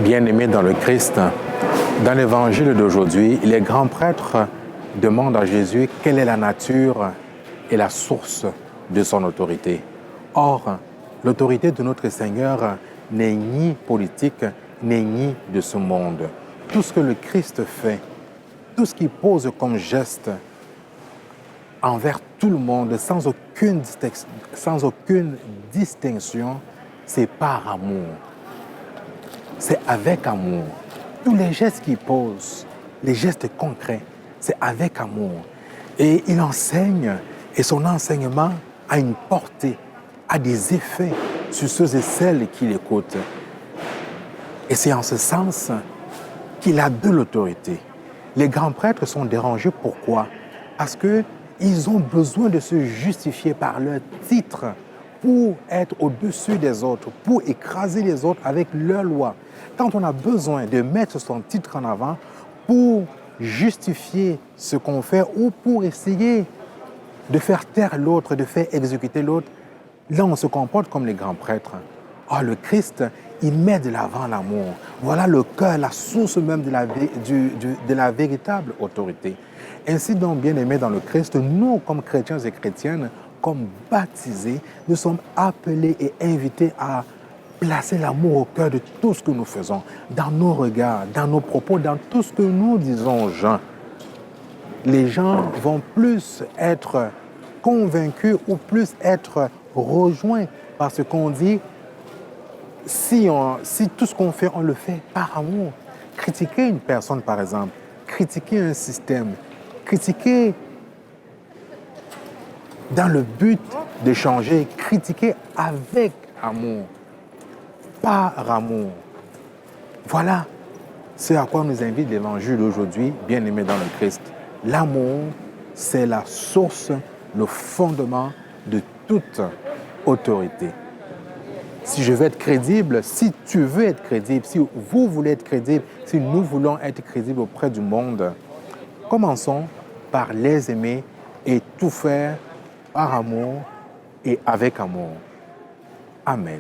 Bien-aimés dans le Christ, dans l'évangile d'aujourd'hui, les grands prêtres demandent à Jésus quelle est la nature et la source de son autorité. Or, l'autorité de notre Seigneur n'est ni politique, ni de ce monde. Tout ce que le Christ fait, tout ce qu'il pose comme geste envers tout le monde, sans aucune distinction, c'est par amour. C'est avec amour. Tous les gestes qu'il pose, les gestes concrets, c'est avec amour. Et il enseigne, et son enseignement a une portée, a des effets sur ceux et celles qui l'écoutent. Et c'est en ce sens qu'il a de l'autorité. Les grands prêtres sont dérangés, pourquoi? Parce qu'ils ont besoin de se justifier par leur titre pour être au-dessus des autres, pour écraser les autres avec leur loi. Quand on a besoin de mettre son titre en avant pour justifier ce qu'on fait ou pour essayer de faire taire l'autre, de faire exécuter l'autre, là on se comporte comme les grands prêtres. Or le Christ, il met de l'avant l'amour. Voilà le cœur, la source même de la véritable autorité. Ainsi donc, bien-aimés dans le Christ, nous comme chrétiens et chrétiennes, comme baptisés, nous sommes appelés et invités à placer l'amour au cœur de tout ce que nous faisons, dans nos regards, dans nos propos, dans tout ce que nous disons aux gens. Les gens vont plus être convaincus ou plus être rejoints par ce qu'on dit si tout ce qu'on fait, on le fait par amour. Critiquer une personne, par exemple, critiquer un système, critiquer dans le but de changer, critiquer avec amour, par amour. Voilà ce à quoi nous invite l'évangile d'aujourd'hui, bien-aimés dans le Christ. L'amour, c'est la source, le fondement de toute autorité. Si je veux être crédible, si tu veux être crédible, si vous voulez être crédible, si nous voulons être crédibles auprès du monde, commençons par les aimer et tout faire par amour et avec amour. Amen.